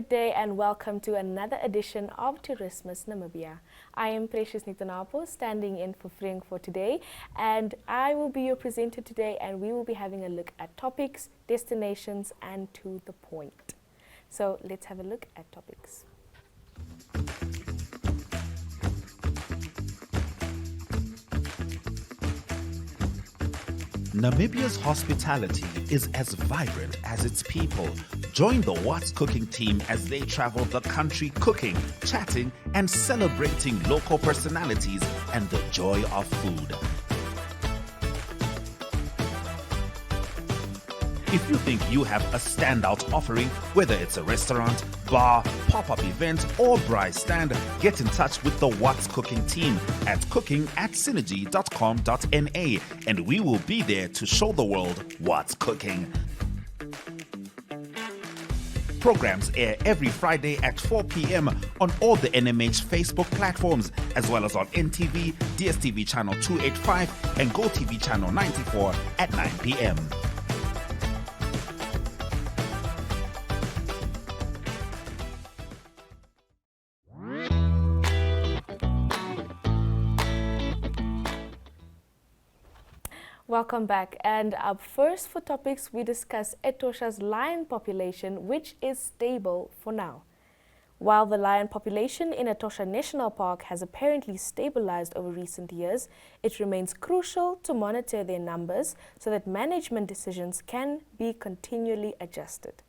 Good day and welcome to another edition of Tourismus Namibia. I am Precious Nitanapo, standing in for Frank for today, and I will be your presenter today, and we will be having a look at topics, destinations, and to the point. So let's have a look at topics. Namibia's hospitality is as vibrant as its people. Join the What's Cooking team as they travel the country cooking, chatting, and celebrating local personalities and the joy of food. If you think you have a standout offering, whether it's a restaurant, bar, pop-up event, or braai stand, get in touch with the What's Cooking team at cooking@synergy.com.na, and we will be there to show the world what's cooking. Programs air every Friday at 4 p.m. on all the NMH Facebook platforms, as well as on NTV, DSTV channel 285, and GoTV channel 94 at 9 p.m. Welcome back, and up first for topics we discuss Etosha's lion population, which is stable for now. While the lion population in Etosha National Park has apparently stabilized over recent years, it remains crucial to monitor their numbers so that management decisions can be continually adjusted.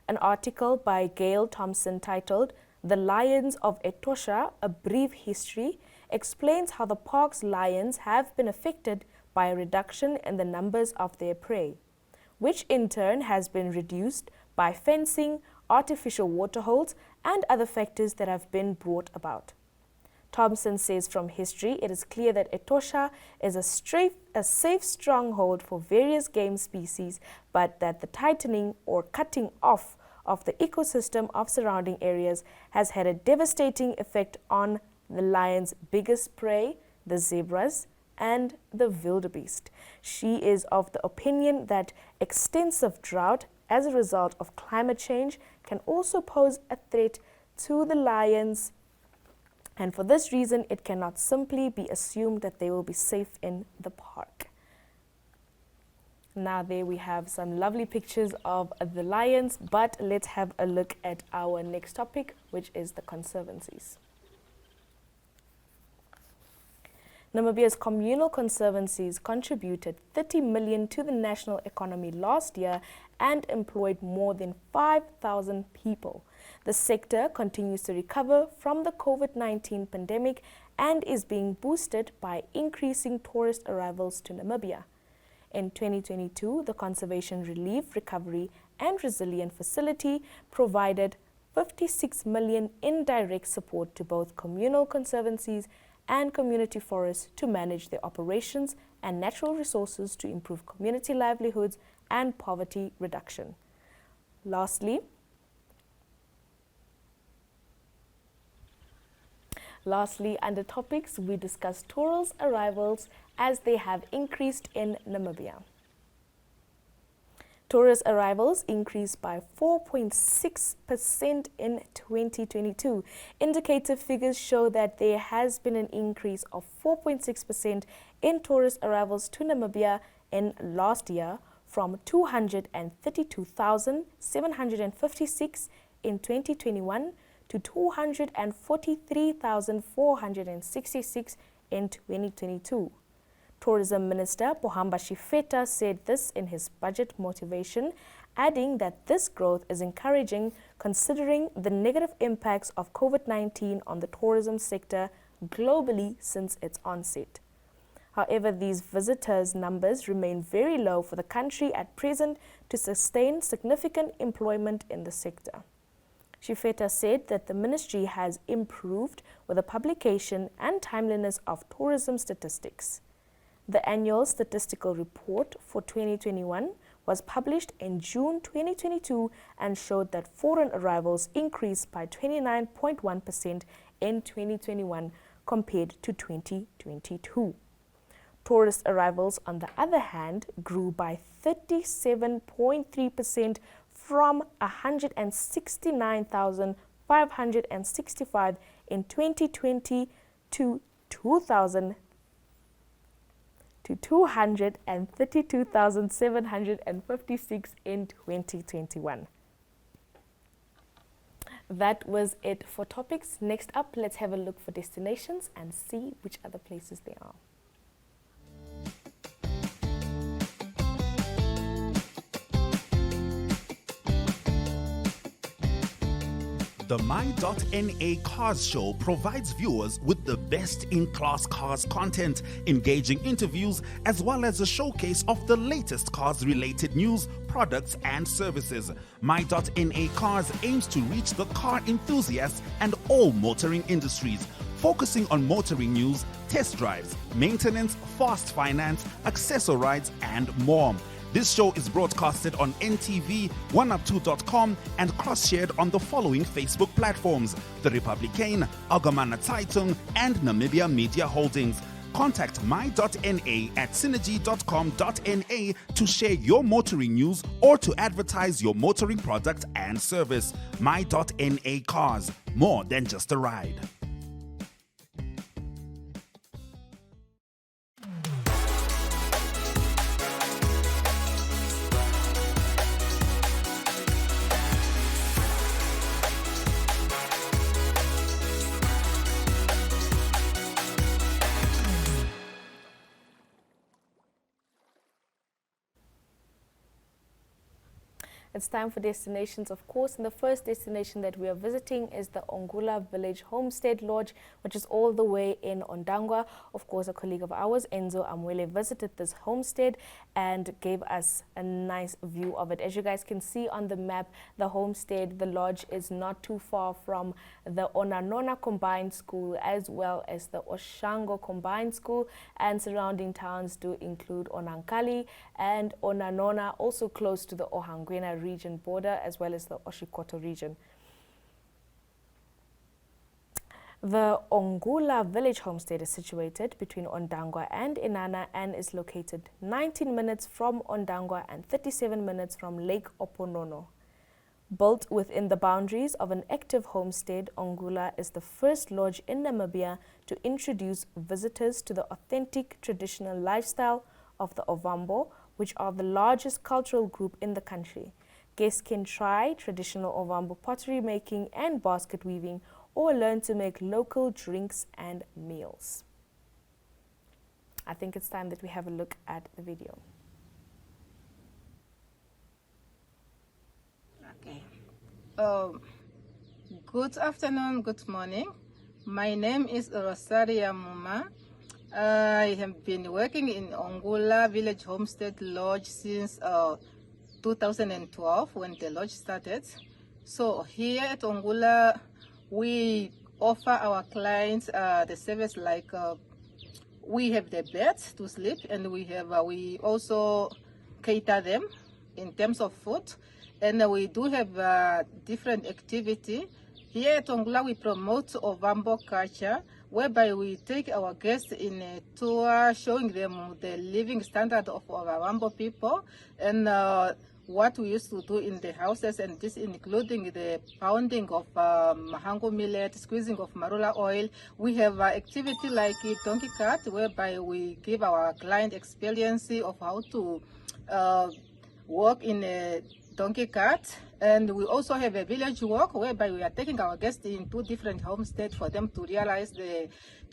An article by Gail Thompson titled "The Lions of Etosha, A Brief History" explains how the park's lions have been affected by a reduction in the numbers of their prey, which in turn has been reduced by fencing, artificial waterholes, and other factors that have been brought about. Thompson says from history, it is clear that Etosha is a safe stronghold for various game species, but that the tightening or cutting off of the ecosystem of surrounding areas has had a devastating effect on the lion's biggest prey, the zebras, and the wildebeest. She is of the opinion that extensive drought as a result of climate change can also pose a threat to the lions, and for this reason it cannot simply be assumed that they will be safe in the park. Now there we have some lovely pictures of the lions, but let's have a look at our next topic, which is the conservancies. Namibia's communal conservancies contributed 30 million to the national economy last year and employed more than 5,000 people. The sector continues to recover from the COVID-19 pandemic and is being boosted by increasing tourist arrivals to Namibia. In 2022, the Conservation Relief, Recovery and Resilience Facility provided 56 million in direct support to both communal conservancies and community forests to manage their operations and natural resources to improve community livelihoods and poverty reduction. Lastly, under topics, we discuss tourist arrivals as they have increased in Namibia. Tourist arrivals increased by 4.6% in 2022. Indicative figures show that there has been an increase of 4.6% in tourist arrivals to Namibia in last year, from 232,756 in 2021 to 243,466 in 2022. Tourism Minister Pohamba Shifeta said this in his budget motivation, adding that this growth is encouraging considering the negative impacts of COVID-19 on the tourism sector globally since its onset. However, these visitors' numbers remain very low for the country at present to sustain significant employment in the sector. Shifeta said that the ministry has improved with the publication and timeliness of tourism statistics. The annual statistical report for 2021 was published in June 2022 and showed that foreign arrivals increased by 29.1% in 2021 compared to 2022. Tourist arrivals, on the other hand, grew by 37.3% from 169,565 in 2020 to 232,756 in 2021. That was it for topics. Next up, let's have a look for destinations and see which other places there are. The My.NA Cars Show provides viewers with the best-in-class cars content, engaging interviews, as well as a showcase of the latest cars-related news, products, and services. My.NA Cars aims to reach the car enthusiasts and all motoring industries, focusing on motoring news, test drives, maintenance, fast finance, accessorides, and more. This show is broadcasted on NTV, 1up2.com, and cross-shared on the following Facebook platforms: The Republican, Algemene Zeitung, and Namibia Media Holdings. Contact My.NA at synergy.com.na to share your motoring news or to advertise your motoring product and service. My.NA Cars, more than just a ride. It's time for destinations, of course, and the first destination that we are visiting is the Ongula Village Homestead Lodge, which is all the way in Ondangwa. Of course, a colleague of ours, Enzo Amwele, visited this homestead and gave us a nice view of it. As you guys can see on the map, the homestead, the lodge, is not too far from the Onanona Combined School as well as the Oshango Combined School, and surrounding towns do include Onankali and Onanona, also close to the Ohangwena region border, as well as the Oshikoto region. The Ongula Village Homestead is situated between Ondangwa and Inana and is located 19 minutes from Ondangwa and 37 minutes from Lake Oponono. Built within the boundaries of an active homestead, Ongula is the first lodge in Namibia to introduce visitors to the authentic traditional lifestyle of the Ovambo, which are the largest cultural group in the country. Guests can try traditional Ovambo pottery making and basket weaving, or learn to make local drinks and meals. I think it's time that we have a look at the video. Okay. Good afternoon, good morning. My name is Rosaria Muma. I have been working in Ongula Village Homestead Lodge since 2012 when the lodge started. So here at Ongula, we offer our clients the service like we have the beds to sleep, and we also cater them in terms of food, and we do have different activity. Here at Ongula, we promote Ovambo culture, whereby we take our guests in a tour showing them the living standard of our Ovambo people and what we used to do in the houses, and this including the pounding of mahango millet, squeezing of marula oil. We have activity like a donkey cart, whereby we give our client experience of how to walk in a donkey cart. And we also have a village walk, whereby we are taking our guests in 2 different homesteads for them to realize to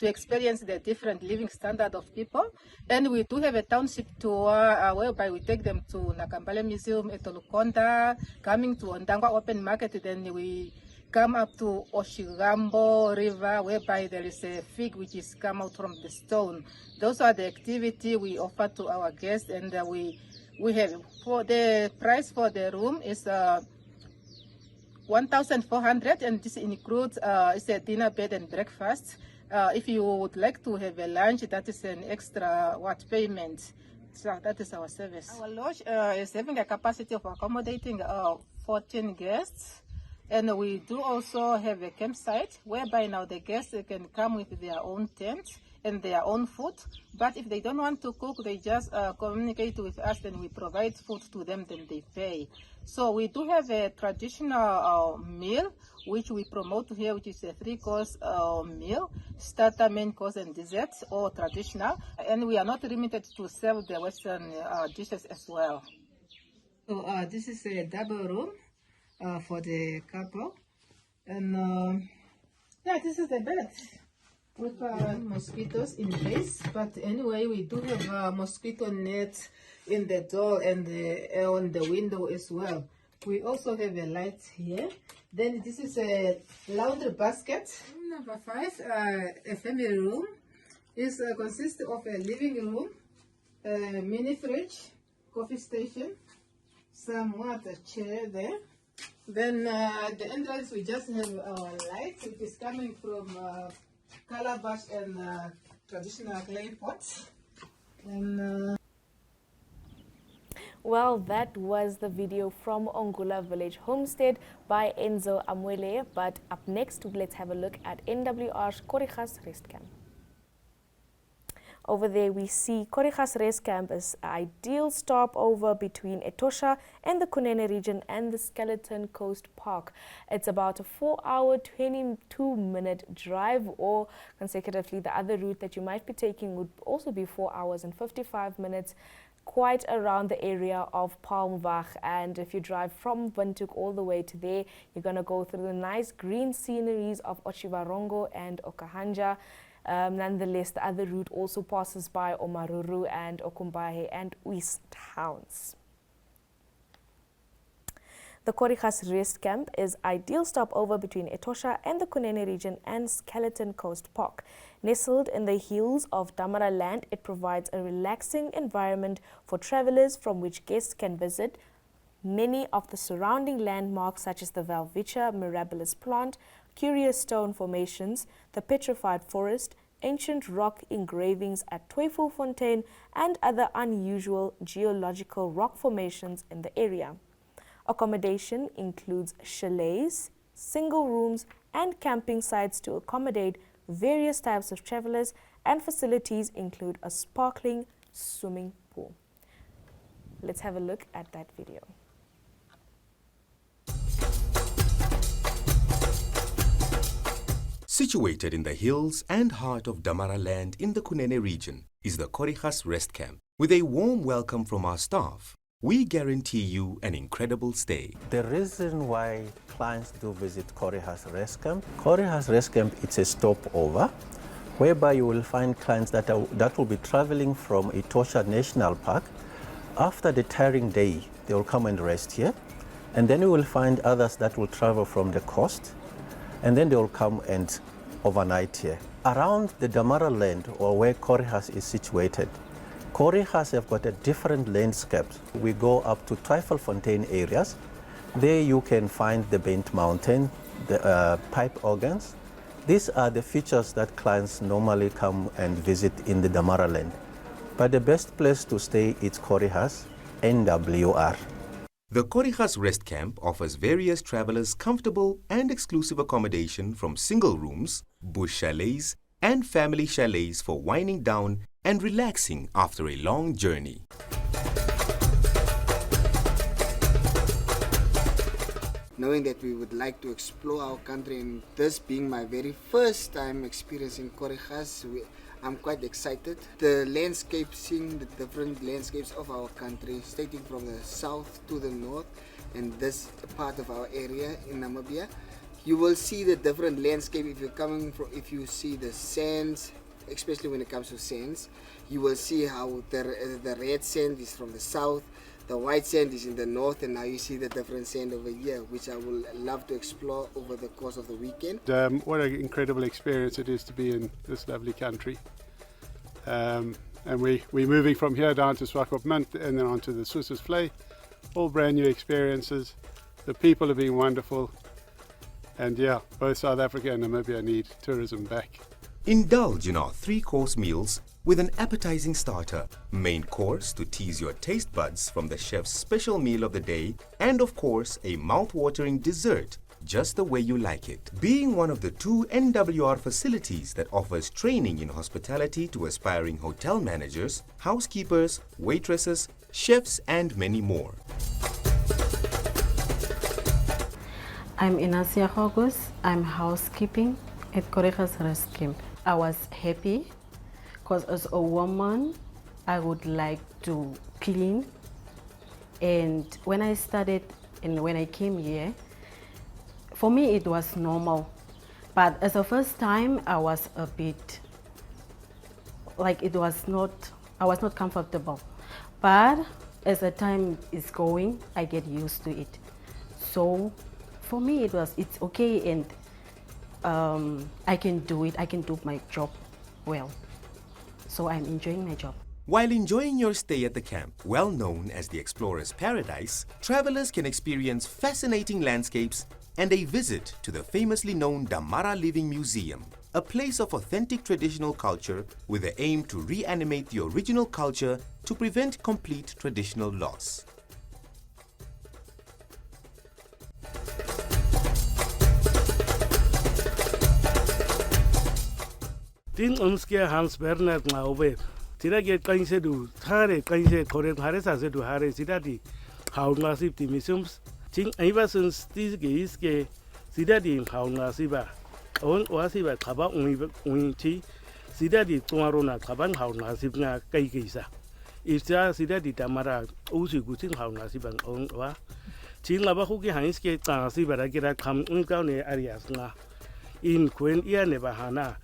experience the different living standard of people. And we do have a township tour, whereby we take them to Nakambale Museum, Etolukonda, coming to Ondangwa Open Market. Then we come up to Oshigambo River, whereby there is a fig which is come out from the stone. Those are the activity we offer to our guests, and we have, for the price for the room is 1,400, and this includes it's a dinner, bed, and breakfast. If you would like to have a lunch, that is an extra payment. So that is our service. Our lodge is having a capacity of accommodating 14 guests, and we do also have a campsite whereby now the guests can come with their own tent and their own food. But if they don't want to cook, they just communicate with us, then we provide food to them, then they pay. So we do have a traditional meal which we promote here, which is a 3-course meal, starter, main course, and desserts, all traditional. And we are not limited to serve the Western dishes as well. So this is a double room for the couple. And yeah, this is the bed with mosquitoes in place. But anyway, we do have mosquito nets in the door and on the window as well. We also have a light here. Then this is a laundry basket. Number 5, a family room. It consists of a living room, a mini fridge, coffee station, some water chair there. Then at the entrance we just have our light, which is coming from calabash and traditional clay pots. And well, that was the video from Ongula Village Homestead by Enzo Amwele. But up next, let's have a look at NWR's Khorixas Rest Camp. Over there, we see Khorixas Rest Camp is an ideal stopover between Etosha and the Kunene region and the Skeleton Coast Park. It's about a 4-hour, 22-minute drive, or consecutively, the other route that you might be taking would also be 4 hours and 55 minutes. Quite around the area of Palmwag, and if you drive from Windhoek all the way to there, you're going to go through the nice green sceneries of Otjiwarongo and Okahanja. Nonetheless, the other route also passes by Omaruru and Okumbahe and East towns. The Khorixas Rest Camp is ideal stopover between Etosha and the Kunene region and Skeleton Coast Park. Nestled in the hills of Damara land, it provides a relaxing environment for travelers from which guests can visit many of the surrounding landmarks such as the Welwitschia mirabilis plant, curious stone formations, the petrified forest, ancient rock engravings at Tweefontein, and other unusual geological rock formations in the area. Accommodation includes chalets, single rooms, and camping sites to accommodate various types of travelers, and facilities include a sparkling swimming pool. Let's have a look at that video. Situated in the hills and heart of Damara land in the Kunene region is the Khorixas Rest Camp. With a warm welcome from our staff, we guarantee you an incredible stay. The reason why clients do visit Khorixas Rest Camp, it's a stopover whereby you will find clients that will be traveling from Etosha National Park. After the tiring day, they will come and rest here. And then you will find others that will travel from the coast, and then they will come and overnight here. Around the Damara land, or where Khorixas is situated, Khorixas have got a different landscape. We go up to Tweefontein areas. There you can find the Bent Mountain, the pipe organs. These are the features that clients normally come and visit in the Damara land. But the best place to stay is Khorixas, NWR. The Khorixas Rest Camp offers various travelers comfortable and exclusive accommodation from single rooms, bush chalets, and family chalets for winding down and relaxing after a long journey. Knowing that we would like to explore our country, and this being my very first time experiencing Khorixas, I'm quite excited. The landscape, seeing the different landscapes of our country, starting from the south to the north, and this part of our area in Namibia, you will see the different landscape. If you see the sands, especially when it comes to sands, you will see how the red sand is from the south, the white sand is in the north, and now you see the different sand over here, which I will love to explore over the course of the weekend. What an incredible experience it is to be in this lovely country. And we're moving from here down to Swakopmund and then on to the Swisses Vlei. All brand new experiences. The people have been wonderful. And yeah, both South Africa and Namibia need tourism back. Indulge in our 3-course meals with an appetizing starter, main course to tease your taste buds from the chef's special meal of the day, and of course a mouth-watering dessert just the way you like it. Being one of the 2 NWR facilities that offers training in hospitality to aspiring hotel managers, housekeepers, waitresses, chefs, and many more. I'm Inasia August. I'm housekeeping at Khorixas Rest Camp. I was happy because as a woman, I would like to clean. And when I started and when I came here, for me it was normal. But as a first time, I was a bit like I was not comfortable. But as the time is going, I get used to it. So for me, it's okay, and I can do it. I can do my job well. So I'm enjoying my job. While enjoying your stay at the camp, well known as the Explorer's Paradise, travelers can experience fascinating landscapes and a visit to the famously known Damara Living Museum, a place of authentic traditional culture with the aim to reanimate the original culture to prevent complete traditional loss. Tin umske Hans Bernard Naube. Tira get kainse du thare kainse korek hare sase du hare sida di haun ngasip ti misums. Ting aiba suns tis ge iske sida di haun ngasiba. On wasiba kaba ui chi sida di tuaro na kaban haun ngasip nga kai kaisa. Ifta sida di tamara usi guting haun ngasibang on wa. Ting laba huki hangiske tangasiba da kira kam unkau ne arias nga. In kwen ia ne bahana.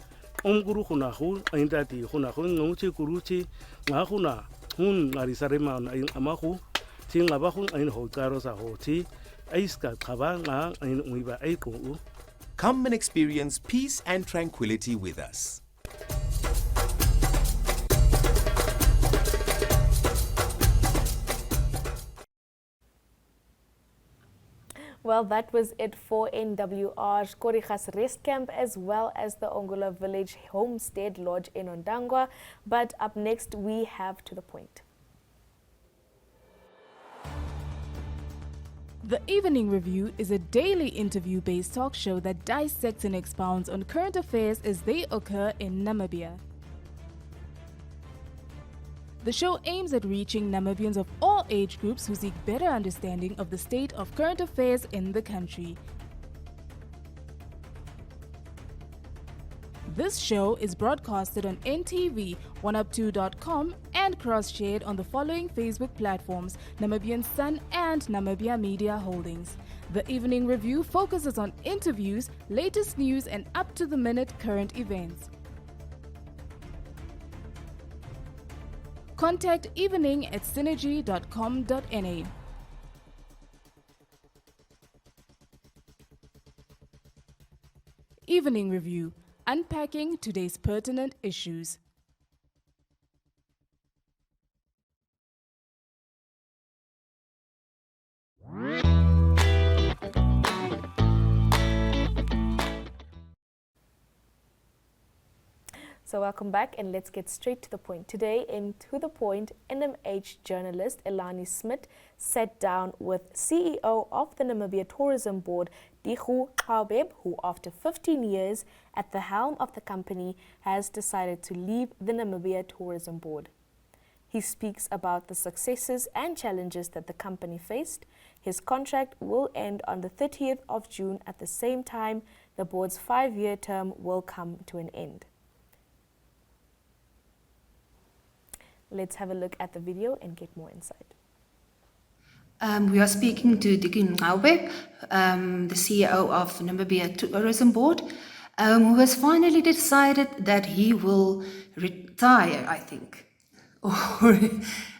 Guru huna hun aindati huna hun ngauchi kuruchi nga huna hun ngarisarema ain amahu ting laba hun ain hokaro sa hoti aiska khaba nga ain uiba ai ko. Come and experience peace and tranquility with us. Well, that was it for NWR's Khorixas Rest Camp as well as the Ongula Village Homestead Lodge in Ondangwa. But up next, we have To The Point. The Evening Review is a daily interview-based talk show that dissects and expounds on current affairs as they occur in Namibia. The show aims at reaching Namibians of all age groups who seek better understanding of the state of current affairs in the country. This show is broadcasted on NTV, 1up2.com and cross-shared on the following Facebook platforms: Namibian Sun and Namibia Media Holdings. The Evening Review focuses on interviews, latest news and up-to-the-minute current events. Contact Evening at synergy.com.na. Evening Review, unpacking today's pertinent issues. So welcome back, and let's get straight to the point. Today in To The Point, NMH journalist Elani Smith sat down with CEO of the Namibia Tourism Board, Dikhu Xabeb, who after 15 years at the helm of the company has decided to leave the Namibia Tourism Board. He speaks about the successes and challenges that the company faced. His contract will end on the 30th of June. At the same time, the board's 5-year term will come to an end. Let's have a look at the video and get more insight. We are speaking to Dikhu Xabeb, the CEO of Namibia Tourism Board, who has finally decided that he will retire, I think. Or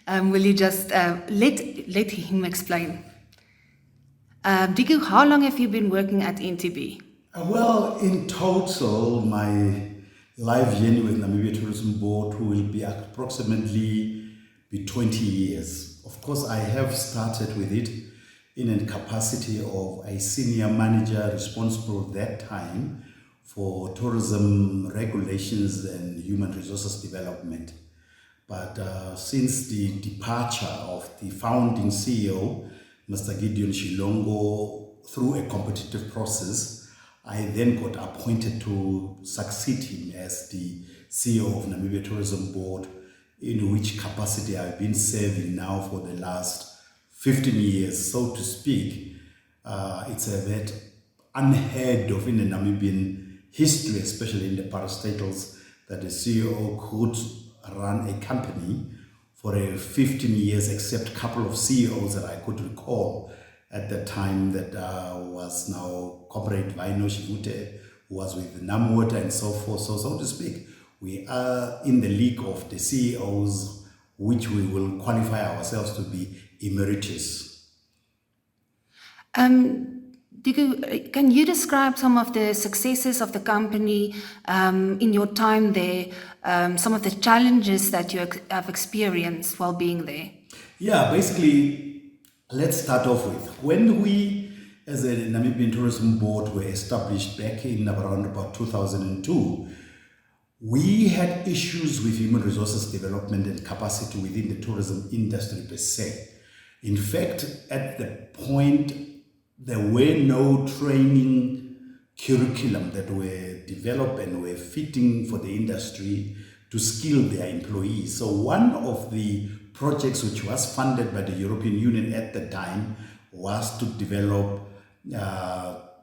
will you just let him explain? Dikhu, how long have you been working at NTB? Well, in total, my life journey with Namibia Tourism Board will be approximately 20 years. Of course, I have started with it in a capacity of a senior manager responsible at that time for tourism regulations and human resources development. But since the departure of the founding CEO, Mr. Gideon Shilongo, through a competitive process, I then got appointed to succeed him as the CEO of Namibia Tourism Board, in which capacity I've been serving now for the last 15 years, so to speak. It's a bit unheard of in the Namibian history, especially in the parastatals, that the CEO could run a company for 15 years, except a couple of CEOs that I could recall at the time, that was now Comrade Vaino Shivute, who was with Namwater and so forth. So to speak, we are in the league of the CEOs, which we will qualify ourselves to be emeritus. Diku, can you describe some of the successes of the company in your time there, some of the challenges that you have experienced while being there? Yeah, basically, let's start off with, when we, as a Namibian Tourism Board, were established back in around about 2002, we had issues with human resources development and capacity within the tourism industry per se. In fact, at the point, there were no training curriculum that were developed and were fitting for the industry to skill their employees. So one of the projects which was funded by the European Union at the time was to develop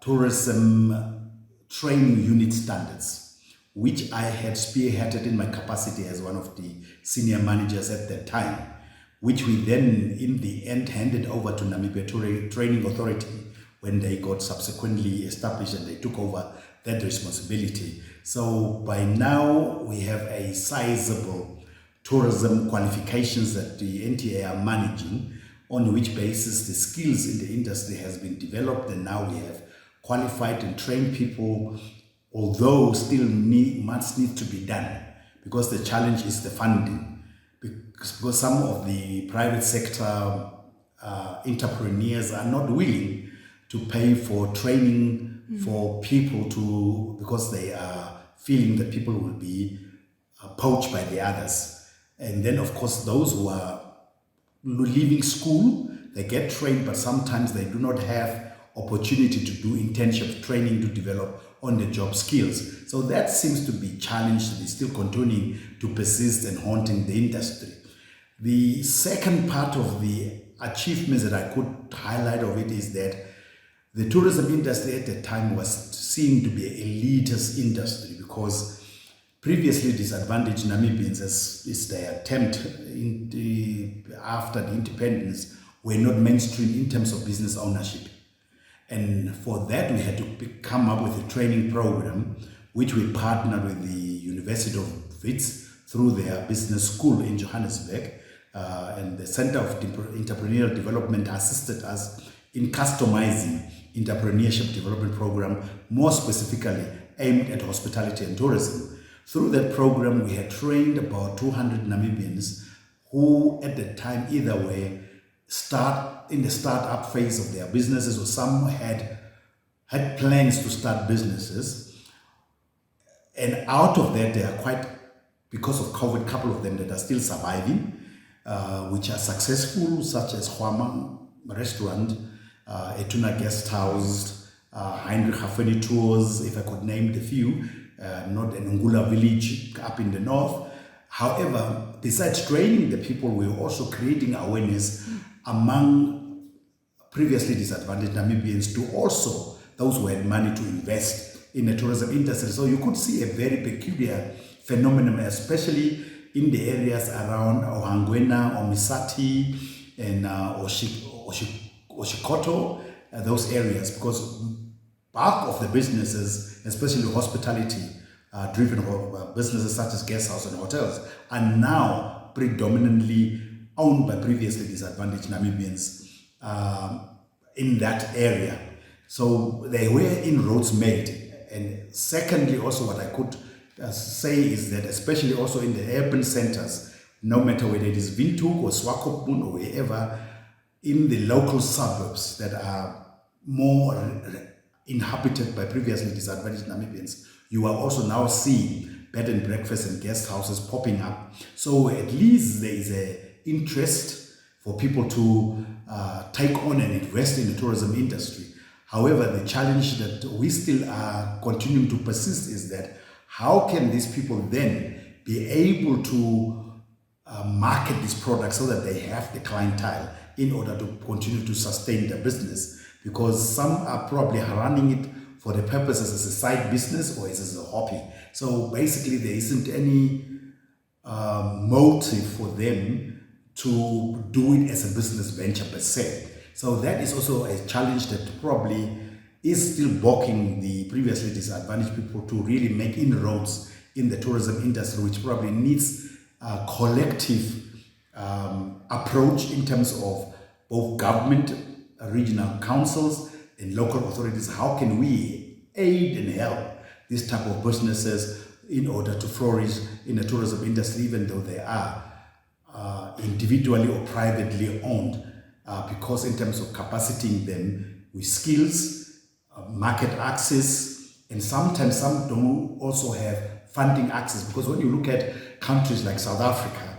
tourism training unit standards, which I had spearheaded in my capacity as one of the senior managers at that time, which we then in the end handed over to Namibia Training Authority when they got subsequently established and they took over that responsibility. So by now we have a sizable tourism qualifications that the NTA are managing, on which basis the skills in the industry has been developed, and now we have qualified and trained people, although still much needs to be done, because the challenge is the funding. Because some of the private sector entrepreneurs are not willing to pay for training for people because they are feeling that people will be poached by the others. And then, of course, those who are leaving school, they get trained, but sometimes they do not have opportunity to do internship training to develop on-the-job skills. So that seems to be challenged and is still continuing to persist and haunting the industry. The second part of the achievements that I could highlight of it is that the tourism industry at the time was seen to be an elitist industry, because previously disadvantaged Namibians, as is their attempt after the independence, were not mainstream in terms of business ownership. And for that, we had to come up with a training program, which we partnered with the University of Wits through their business school in Johannesburg. And the Center of Entrepreneurial Development assisted us in customizing entrepreneurship development program, more specifically aimed at hospitality and tourism. Through that program, we had trained about 200 Namibians who at the time either were in the start-up phase of their businesses, or some had plans to start businesses. And out of that, there are quite, because of COVID, a couple of them that are still surviving, which are successful, such as Hwama Restaurant, Etuna Guest House, Heinrich Hafeni Tours, if I could name the few, not an Ongula Village up in the north. However, besides training the people, we were also creating awareness among previously disadvantaged Namibians to also those who had money to invest in the tourism industry. So you could see a very peculiar phenomenon, especially in the areas around Ohangwena, Omisati, and Oshikoto, those areas, because bulk of the businesses, especially hospitality driven businesses such as guest houses and hotels, are now predominantly owned by previously disadvantaged Namibians in that area. So they were inroads made. And secondly, also what I could say is that especially also in the urban centers, no matter whether it is Windhoek or Swakopmund or wherever, in the local suburbs that are more inhabited by previously disadvantaged Namibians, you are also now seeing bed and breakfast and guest houses popping up. So at least there is an interest for people to take on and invest in the tourism industry. However, the challenge that we still are continuing to persist is that how can these people then be able to market these products so that they have the clientele in order to continue to sustain their business? Because some are probably running it for the purposes as a side business or as a hobby. So basically there isn't any motive for them to do it as a business venture per se. So that is also a challenge that probably is still balking the previously disadvantaged people to really make inroads in the tourism industry, which probably needs a collective approach in terms of both government, regional councils, and local authorities. How can we aid and help this type of businesses in order to flourish in the tourism industry, even though they are individually or privately owned, because in terms of capacitating them with skills, market access, and sometimes some don't also have funding access, because when you look at countries like South Africa,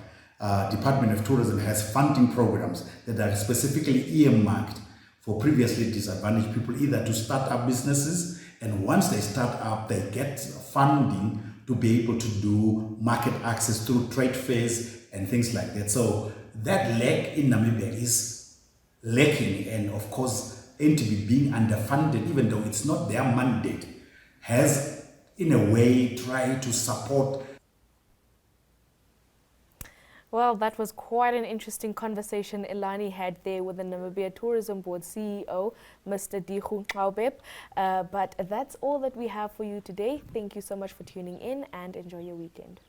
Department of Tourism has funding programs that are specifically earmarked for previously disadvantaged people, either to start up businesses, and once they start up, they get funding to be able to do market access through trade fairs and things like that. So that leg in Namibia is lacking, and of course NTB being underfunded, even though it's not their mandate, has in a way tried to support. Well, that was quite an interesting conversation Elani had there with the Namibia Tourism Board CEO, Mr. Dikhu Nxaube. But that's all that we have for you today. Thank you so much for tuning in and enjoy your weekend.